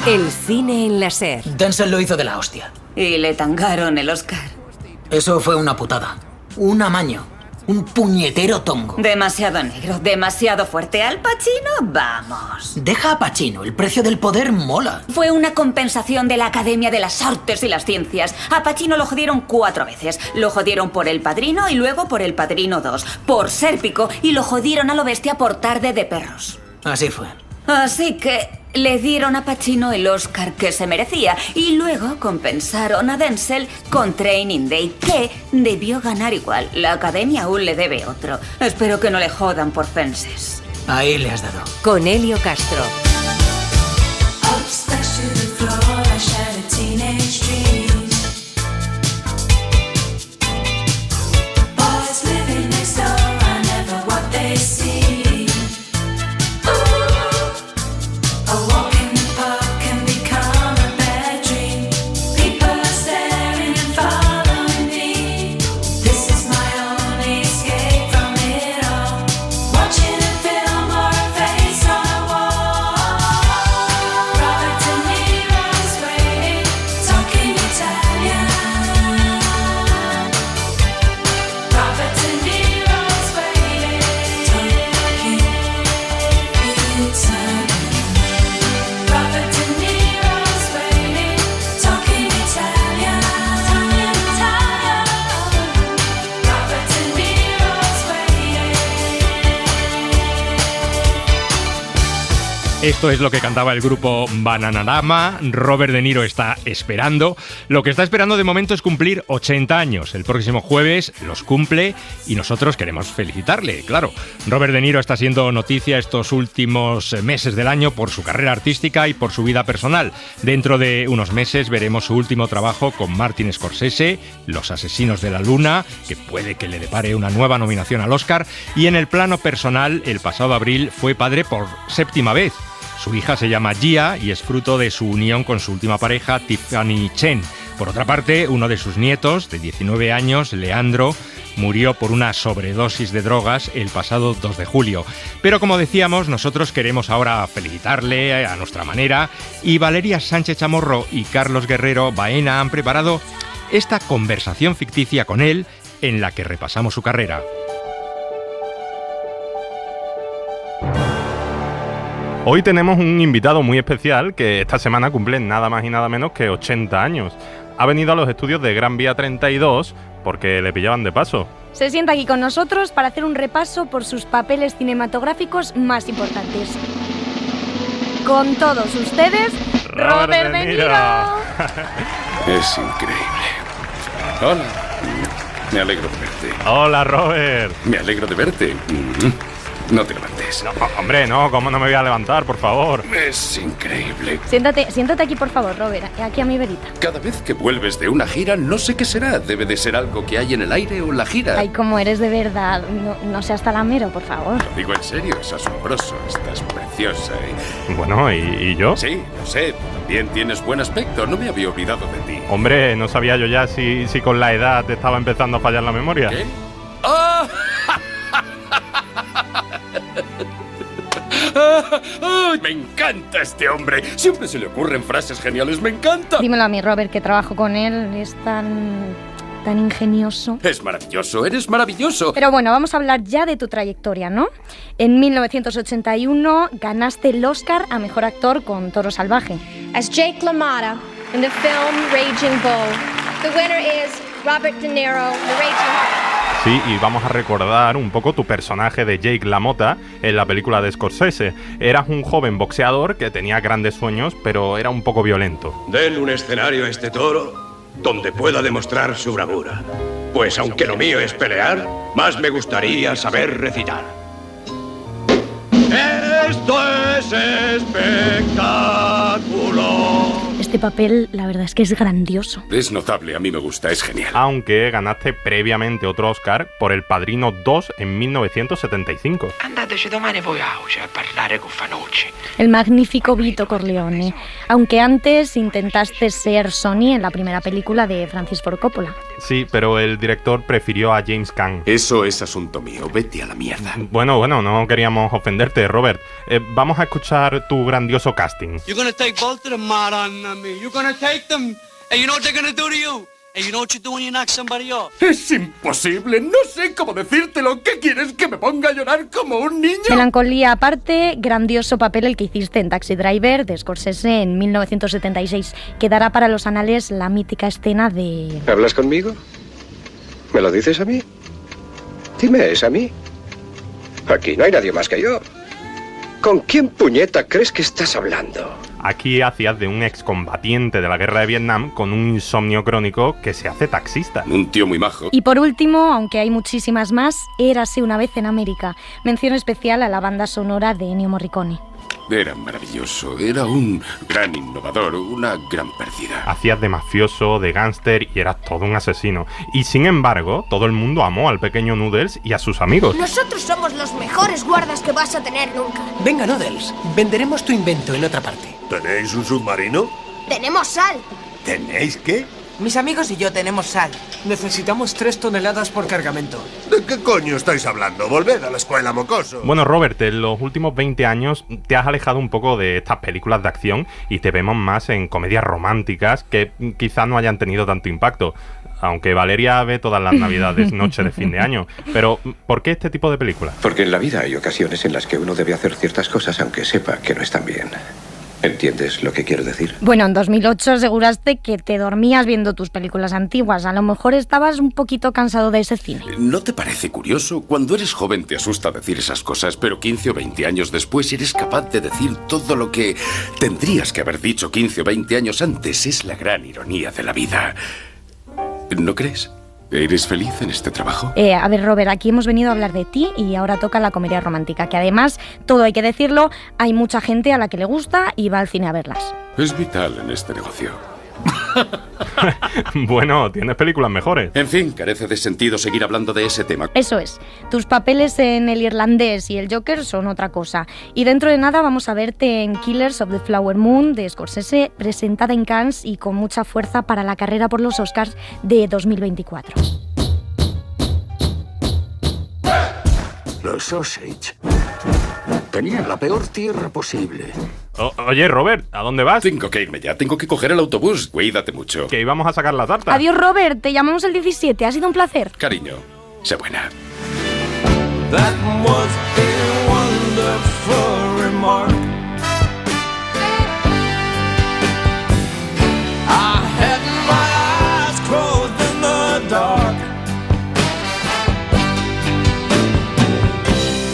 El cine en la SER.
Denzel lo hizo de la hostia.
Y le tangaron el Oscar.
Eso fue una putada. Un amaño. Un puñetero tongo.
Demasiado negro, demasiado fuerte. ¿Al Pacino? Vamos.
Deja a Pacino, el precio del poder mola.
Fue una compensación de la Academia de las Artes y las Ciencias. A Pacino lo jodieron 4 veces. Lo jodieron por El Padrino y luego por El Padrino 2. Por Sérpico y lo jodieron a lo bestia por Tarde de Perros.
Así fue.
Así que le dieron a Pacino el Oscar que se merecía y luego compensaron a Denzel con Training Day, que debió ganar igual. La Academia aún le debe otro. Espero que no le jodan por Fences.
Ahí le has dado.
Con Helio Castro.
Esto es lo que cantaba el grupo Bananarama. Robert De Niro está esperando. Lo que está esperando de momento es cumplir 80 años. El próximo jueves los cumple y nosotros queremos felicitarle, claro. Robert De Niro está siendo noticia estos últimos meses del año por su carrera artística y por su vida personal. Dentro de unos meses veremos su último trabajo con Martin Scorsese, Los Asesinos de la Luna, que puede que le depare una nueva nominación al Oscar. Y en el plano personal, el pasado abril fue padre por 7ª vez. Su hija se llama Gia y es fruto de su unión con su última pareja, Tiffany Chen. Por otra parte, uno de sus nietos, de 19 años, Leandro, murió por una sobredosis de drogas el pasado 2 de julio. Pero como decíamos, nosotros queremos ahora felicitarle a nuestra manera y Valeria Sánchez Chamorro y Carlos Guerrero Baena han preparado esta conversación ficticia con él en la que repasamos su carrera.
Hoy tenemos un invitado muy especial que esta semana cumple nada más y nada menos que 80 años. Ha venido a los estudios de Gran Vía 32 porque le pillaban de paso.
Se sienta aquí con nosotros para hacer un repaso por sus papeles cinematográficos más importantes. Con todos ustedes, Robert De Niro.
Es increíble. Hola. Me alegro de verte.
Hola, Robert.
Me alegro de verte. No te levantes.
No, hombre, no, ¿cómo no me voy a levantar, por favor?
Es increíble.
Siéntate aquí, por favor, Robert, aquí a mi verita.
Cada vez que vuelves de una gira, no sé qué será. Debe de ser algo que hay en el aire o en la gira.
Ay, como eres de verdad. No seas talamero, por favor.
Lo digo en serio, es asombroso. Estás preciosa.
Bueno, ¿y yo?
Sí, lo sé. También tienes buen aspecto. No me había olvidado de ti.
Hombre, no sabía yo ya si con la edad te estaba empezando a fallar la memoria.
¿Qué? ¡Ah! ¡Oh, me encanta este hombre! Siempre se le ocurren frases geniales, me encanta.
Dímelo a mí, Robert, que trabajo con él. Es tan ingenioso.
Es maravilloso, eres maravilloso.
Pero bueno, vamos a hablar ya de tu trayectoria, ¿no? En 1981 ganaste el Oscar a Mejor Actor con Toro Salvaje.
As Jake LaMotta in the film Raging Bull. The winner is Robert De Niro, The Raging Bull.
Sí, y vamos a recordar un poco tu personaje de Jake LaMotta en la película de Scorsese. Eras un joven boxeador que tenía grandes sueños, pero era un poco violento.
Den un escenario a este toro donde pueda demostrar su bravura. Pues aunque lo mío es pelear, más me gustaría saber recitar. ¡Esto es espectáculo!
Este papel, la verdad es que es grandioso.
Es notable, a mí me gusta, es genial.
Aunque ganaste previamente otro Oscar por El Padrino 2 en 1975.
Andateci domani voi auge a parlare con Fanucci.
El magnífico Vito Corleone. Aunque antes intentaste ser Sonny en la primera película de Francis Ford Coppola.
Sí, pero el director prefirió a James Caan.
Eso es asunto mío, vete a la mierda.
Bueno, no queríamos ofenderte, Robert. Vamos a escuchar tu grandioso casting.
You're gonna take both of them out on me. You're gonna take them. And you know what they're gonna do to you? And you know what you do when you knock somebody off?
Es imposible, no sé cómo decírtelo. ¿Qué quieres, que me ponga a llorar como un niño?
Melancolía aparte, grandioso papel el que hiciste en Taxi Driver de Scorsese en 1976. Quedará para los anales la mítica escena de...
¿Hablas conmigo? ¿Me lo dices a mí? Dime, ¿es a mí? Aquí no hay nadie más que yo. ¿Con quién puñeta crees que estás hablando?
Aquí hacías de un excombatiente de la guerra de Vietnam con un insomnio crónico que se hace taxista.
Un tío muy majo.
Y por último, aunque hay muchísimas más, Érase una vez en América. Mención especial a la banda sonora de Ennio Morricone.
Era maravilloso, era un gran innovador, una gran pérdida.
Hacías de mafioso, de gángster y eras todo un asesino. Y sin embargo, todo el mundo amó al pequeño Noodles y a sus amigos.
Nosotros somos los mejores guardas que vas a tener nunca.
Venga, Noodles, venderemos tu invento en otra parte.
¿Tenéis un submarino?
Tenemos sal.
¿Tenéis qué?
Mis amigos y yo tenemos sal.
Necesitamos 3 toneladas por cargamento.
¿De qué coño estáis hablando? Volved a la escuela, mocoso.
Bueno, Robert, en los últimos 20 años te has alejado un poco de estas películas de acción y te vemos más en comedias románticas que quizás no hayan tenido tanto impacto. Aunque Valeria ve todas las navidades, noche de fin de año. Pero, ¿por qué este tipo de películas?
Porque en la vida hay ocasiones en las que uno debe hacer ciertas cosas aunque sepa que no están bien. ¿Entiendes lo que quiero decir?
Bueno, en 2008 aseguraste que te dormías viendo tus películas antiguas. A lo mejor estabas un poquito cansado de ese cine.
¿No te parece curioso? Cuando eres joven te asusta decir esas cosas, pero 15 o 20 años después eres capaz de decir todo lo que tendrías que haber dicho 15 o 20 años antes. Es la gran ironía de la vida. ¿No crees? ¿Eres feliz en este trabajo?
A ver, Robert, aquí hemos venido a hablar de ti y ahora toca la comedia romántica, que además, todo hay que decirlo, hay mucha gente a la que le gusta y va al cine a verlas.
Es vital en este negocio.
Bueno, tienes películas mejores.
En fin, carece de sentido seguir hablando de ese tema.
Eso es. Tus papeles en El Irlandés y El Joker son otra cosa. Y dentro de nada vamos a verte en Killers of the Flower Moon de Scorsese, presentada en Cannes y con mucha fuerza para la carrera por los Oscars de 2024.
Los Osage tenían la peor tierra posible.
Oye, Robert, ¿a dónde vas?
Tengo que irme ya, tengo que coger el autobús. Cuídate mucho.
Que íbamos a sacar la tarta.
Adiós, Robert, te llamamos el 17, ha sido un placer.
Cariño, sé buena.
That was a wonderful remark. I had my eyes closed in the dark.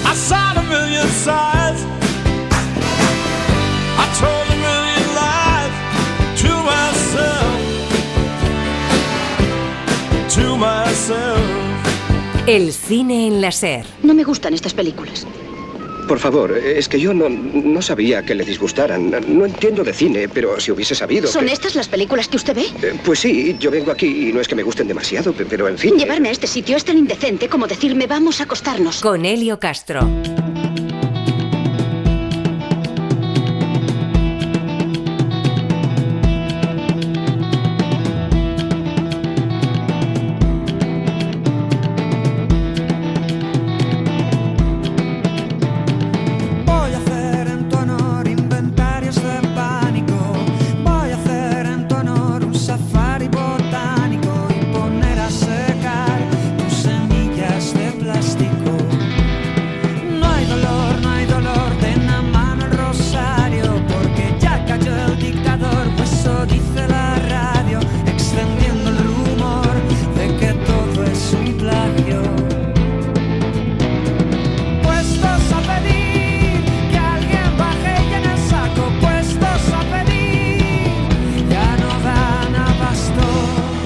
I saw a million sighs. I told a million lies to myself.
El cine en la SER.
No me gustan estas películas.
Por favor, es que yo no sabía que le disgustaran. No entiendo de cine, pero si hubiese sabido...
¿Son estas las películas que usted ve?
Pues sí, yo vengo aquí y no es que me gusten demasiado, pero en fin...
Llevarme a este sitio es tan indecente como decirme vamos a acostarnos.
Con Helio Castro.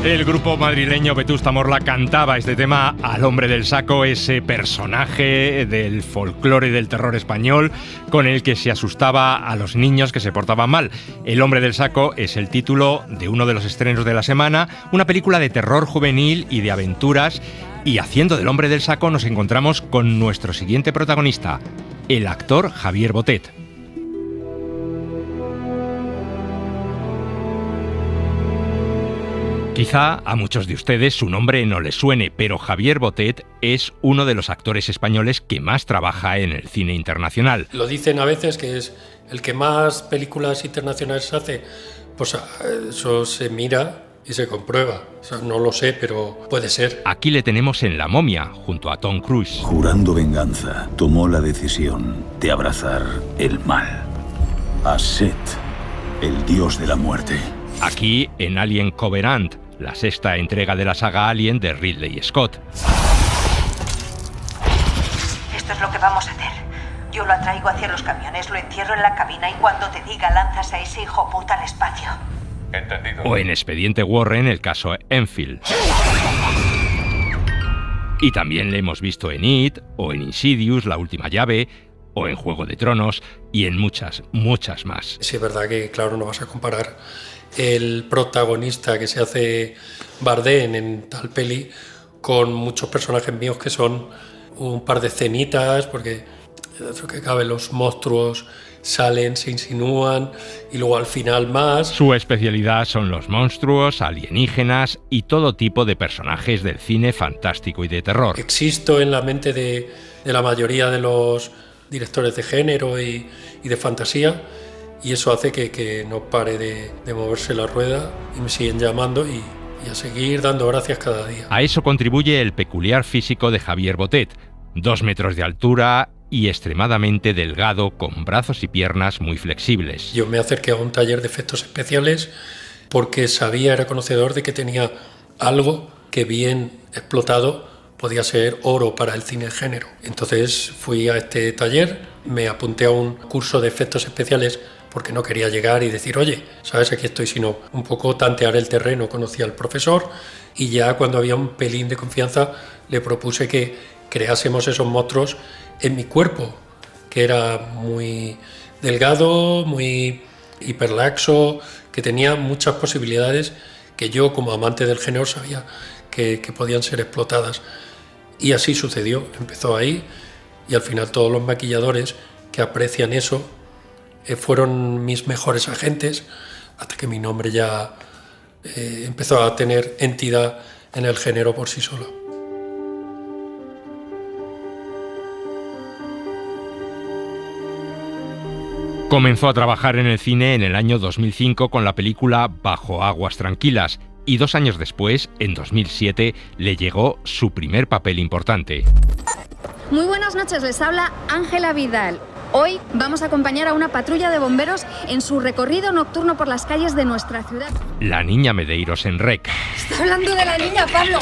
El grupo madrileño Vetusta Morla cantaba este tema al hombre del saco, ese personaje del folclore del terror español con el que se asustaba a los niños que se portaban mal. El hombre del saco es el título de uno de los estrenos de la semana, una película de terror juvenil y de aventuras, y haciendo del hombre del saco nos encontramos con nuestro siguiente protagonista, el actor Javier Botet. Quizá a muchos de ustedes su nombre no les suene, pero Javier Botet es uno de los actores españoles que más trabaja en el cine internacional.
Lo dicen a veces que es el que más películas internacionales hace. Pues eso se mira y se comprueba. O sea, no lo sé, pero puede ser.
Aquí le tenemos en La momia, junto a Tom Cruise.
Jurando venganza, tomó la decisión de abrazar el mal. A Set, el dios de la muerte.
Aquí en Alien Covenant, la sexta entrega de la saga Alien de Ridley Scott.
Esto es lo que vamos a hacer. Yo lo atraigo hacia los camiones, lo encierro en la cabina y cuando te diga lanzas a ese hijo puta al espacio.
Entendido. O en Expediente Warren, el caso Enfield. Y también le hemos visto en It, o en Insidious, La última llave, o en Juego de Tronos, y en muchas, muchas más.
Sí, es verdad que, claro, no vas a comparar el protagonista que se hace Bardem en tal peli con muchos personajes míos que son un par de escenitas, porque dentro que cabe los monstruos salen, se insinúan y luego al final más.
Su especialidad son los monstruos, alienígenas y todo tipo de personajes del cine fantástico y de terror.
Existo en la mente de la mayoría de los directores de género y de fantasía, y eso hace que no pare de moverse la rueda y me siguen llamando y a seguir dando gracias cada día.
A eso contribuye el peculiar físico de Javier Botet, 2 metros de altura y extremadamente delgado, con brazos y piernas muy flexibles.
Yo me acerqué a un taller de efectos especiales porque era conocedor de que tenía algo que bien explotado podía ser oro para el cine de género. Entonces fui a este taller, me apunté a un curso de efectos especiales porque no quería llegar y decir, oye, ¿sabes? Aquí estoy, sino un poco tantear el terreno. Conocí al profesor y ya cuando había un pelín de confianza le propuse que creásemos esos monstruos en mi cuerpo, que era muy delgado, muy hiperlaxo, que tenía muchas posibilidades que yo como amante del género sabía que podían ser explotadas. Y así sucedió, empezó ahí y al final todos los maquilladores que aprecian eso fueron mis mejores agentes hasta que mi nombre ya empezó a tener entidad en el género por sí solo.
Comenzó a trabajar en el cine en el año 2005 con la película Bajo aguas tranquilas y 2 años después, en 2007, le llegó su primer papel importante.
Muy buenas noches, les habla Ángela Vidal. Hoy vamos a acompañar a una patrulla de bomberos en su recorrido nocturno por las calles de nuestra ciudad.
La niña Medeiros en REC.
Está hablando de la niña, Pablo.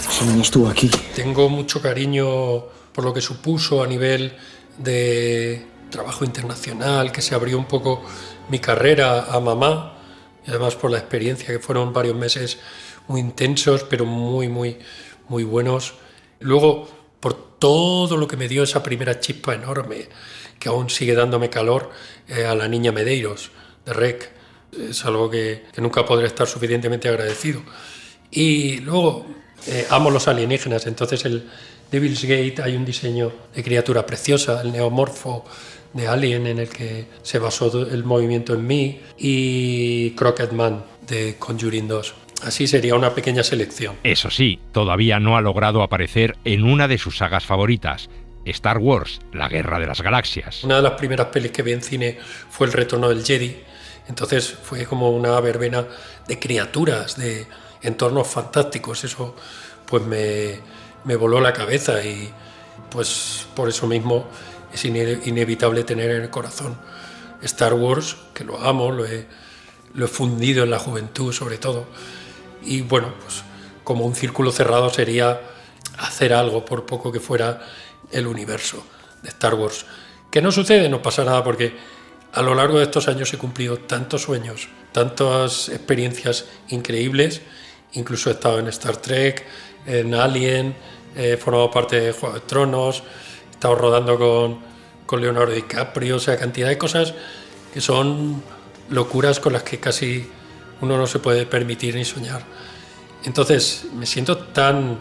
Esa niña estuvo aquí. Tengo mucho cariño por lo que supuso a nivel de trabajo internacional, que se abrió un poco mi carrera a mamá, y además por la experiencia, que fueron varios meses muy intensos, pero muy, muy, muy buenos. Luego, por todo lo que me dio esa primera chispa enorme, que aún sigue dándome calor, a la niña Medeiros, de REC. Es algo que nunca podré estar suficientemente agradecido. Y luego, amo los alienígenas, entonces el Devil's Gate hay un diseño de criatura preciosa, el neomorfo de Alien en el que se basó el movimiento en mí, y Crooked Man de Conjuring 2. Así sería una pequeña selección.
Eso sí, todavía no ha logrado aparecer en una de sus sagas favoritas, Star Wars, la Guerra de las Galaxias.
Una de las primeras pelis que vi en cine fue El Retorno del Jedi, entonces fue como una verbena de criaturas, de entornos fantásticos. Eso pues me voló la cabeza y pues por eso mismo es inevitable tener en el corazón Star Wars, que lo amo, lo he fundido en la juventud sobre todo. Y bueno, pues como un círculo cerrado sería hacer algo, por poco que fuera el universo de Star Wars. ¿Qué no sucede? No pasa nada, porque a lo largo de estos años he cumplido tantos sueños, tantas experiencias increíbles. Incluso he estado en Star Trek, en Alien, he formado parte de Juego de Tronos, he estado rodando con Leonardo DiCaprio, o sea, cantidad de cosas que son locuras con las que casi uno no se puede permitir ni soñar. Entonces me siento tan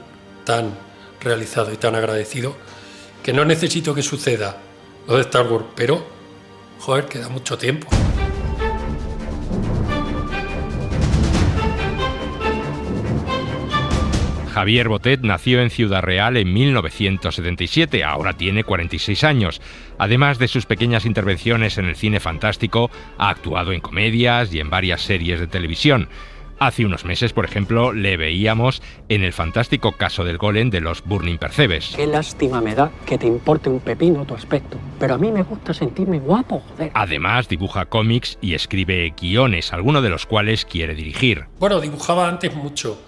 realizado y tan agradecido que no necesito que suceda lo de Star Wars, pero joder, queda mucho tiempo.
Javier Botet nació en Ciudad Real en 1977, ahora tiene 46 años. Además de sus pequeñas intervenciones en el cine fantástico, ha actuado en comedias y en varias series de televisión. Hace unos meses, por ejemplo, le veíamos en el fantástico caso del golem de los Burning Percebes.
Qué lástima me da que te importe un pepino tu aspecto, pero a mí me gusta sentirme guapo, joder.
Además, dibuja cómics y escribe guiones, algunos de los cuales quiere dirigir.
Bueno, dibujaba antes mucho.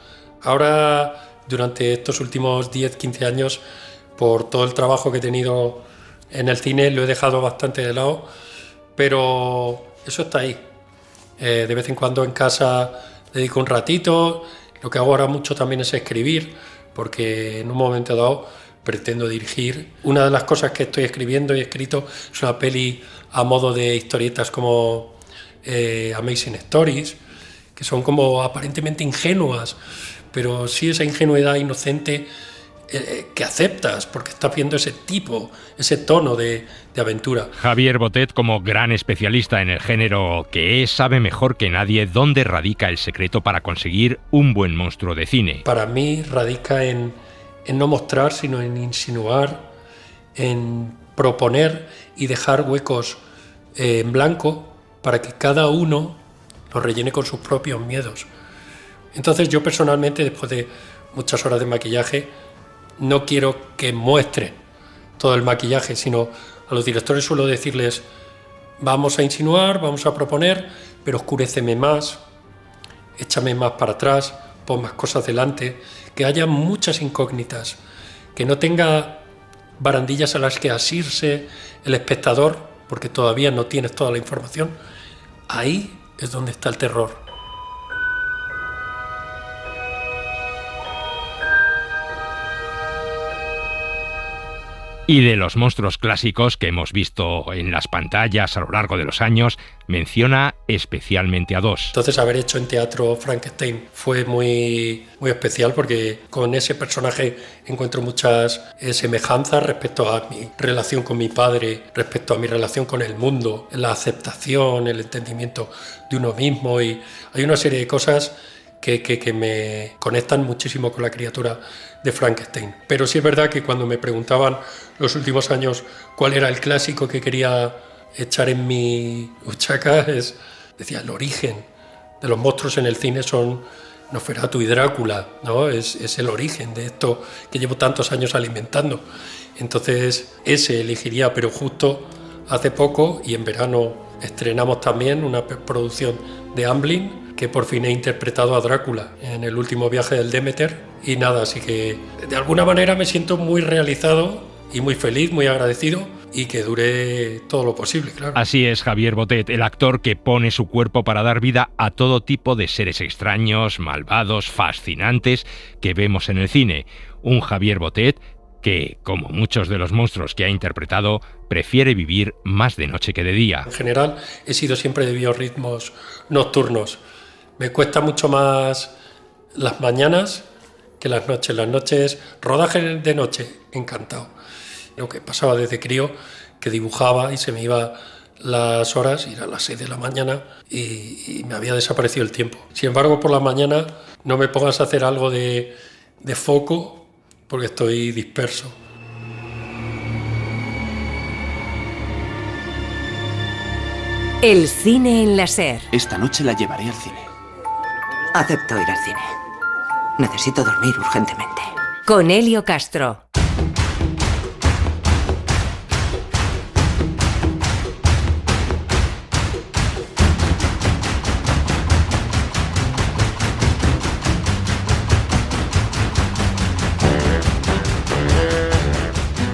Ahora, durante estos últimos 10-15 años, por todo el trabajo que he tenido en el cine, lo he dejado bastante de lado, pero eso está ahí. De vez en cuando en casa dedico un ratito. Lo que hago ahora mucho también es escribir, porque en un momento dado pretendo dirigir. Una de las cosas que estoy escribiendo y he escrito es una peli a modo de historietas como Amazing Stories, que son como aparentemente ingenuas, pero sí esa ingenuidad inocente que aceptas, porque estás viendo ese tipo, ese tono de aventura.
Javier Botet, como gran especialista en el género que es, sabe mejor que nadie dónde radica el secreto para conseguir un buen monstruo de cine.
Para mí radica en no mostrar, sino en insinuar, en proponer y dejar huecos en blanco para que cada uno los rellene con sus propios miedos. Entonces yo personalmente, después de muchas horas de maquillaje, no quiero que muestren todo el maquillaje, sino a los directores suelo decirles: vamos a insinuar, vamos a proponer, pero oscuréceme más, échame más para atrás, pon más cosas delante, que haya muchas incógnitas, que no tenga barandillas a las que asirse el espectador, porque todavía no tienes toda la información. Ahí es donde está el terror.
Y de los monstruos clásicos que hemos visto en las pantallas a lo largo de los años, menciona especialmente a dos.
Entonces, haber hecho en teatro Frankenstein fue muy especial, porque con ese personaje encuentro muchas semejanzas respecto a mi relación con mi padre, respecto a mi relación con el mundo, la aceptación, el entendimiento de uno mismo, y hay una serie de cosas que me conectan muchísimo con la criatura de Frankenstein. Pero sí es verdad que cuando me preguntaban los últimos años cuál era el clásico que quería echar en mi huchaca, decía, el origen de los monstruos en el cine son Nosferatu y Drácula, ¿no? Es el origen de esto que llevo tantos años alimentando. Entonces ese elegiría, pero justo hace poco y en verano estrenamos también una producción de Amblin, que por fin he interpretado a Drácula en el último viaje del Demeter. Y nada, así que de alguna manera me siento muy realizado y muy feliz, muy agradecido, y que dure todo lo posible, claro.
Así es Javier Botet, el actor que pone su cuerpo para dar vida a todo tipo de seres extraños, malvados, fascinantes que vemos en el cine. Un Javier Botet que, como muchos de los monstruos que ha interpretado, prefiere vivir más de noche que de día.
En general, he sido siempre de biorritmos nocturnos. Me cuesta mucho más las mañanas que las noches. Las noches, rodaje de noche, encantado. Lo que pasaba desde crío, que dibujaba y se me iba las horas, y eran las 6 de la mañana y me había desaparecido el tiempo. Sin embargo, por la mañana no me pongas a hacer algo de foco, porque estoy disperso.
El cine en la SER.
Esta noche la llevaré al cine.
Acepto ir al cine. Necesito dormir urgentemente.
Con Elio Castro.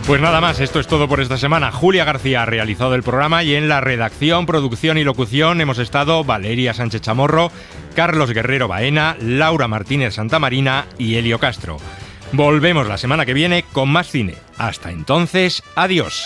Pues nada más, esto es todo por esta semana. Julia García ha realizado el programa y en la redacción, producción y locución hemos estado Valeria Sánchez Chamorro, Carlos Guerrero Baena, Laura Martínez Santamarina y Elio Castro. Volvemos la semana que viene con más cine. Hasta entonces, adiós.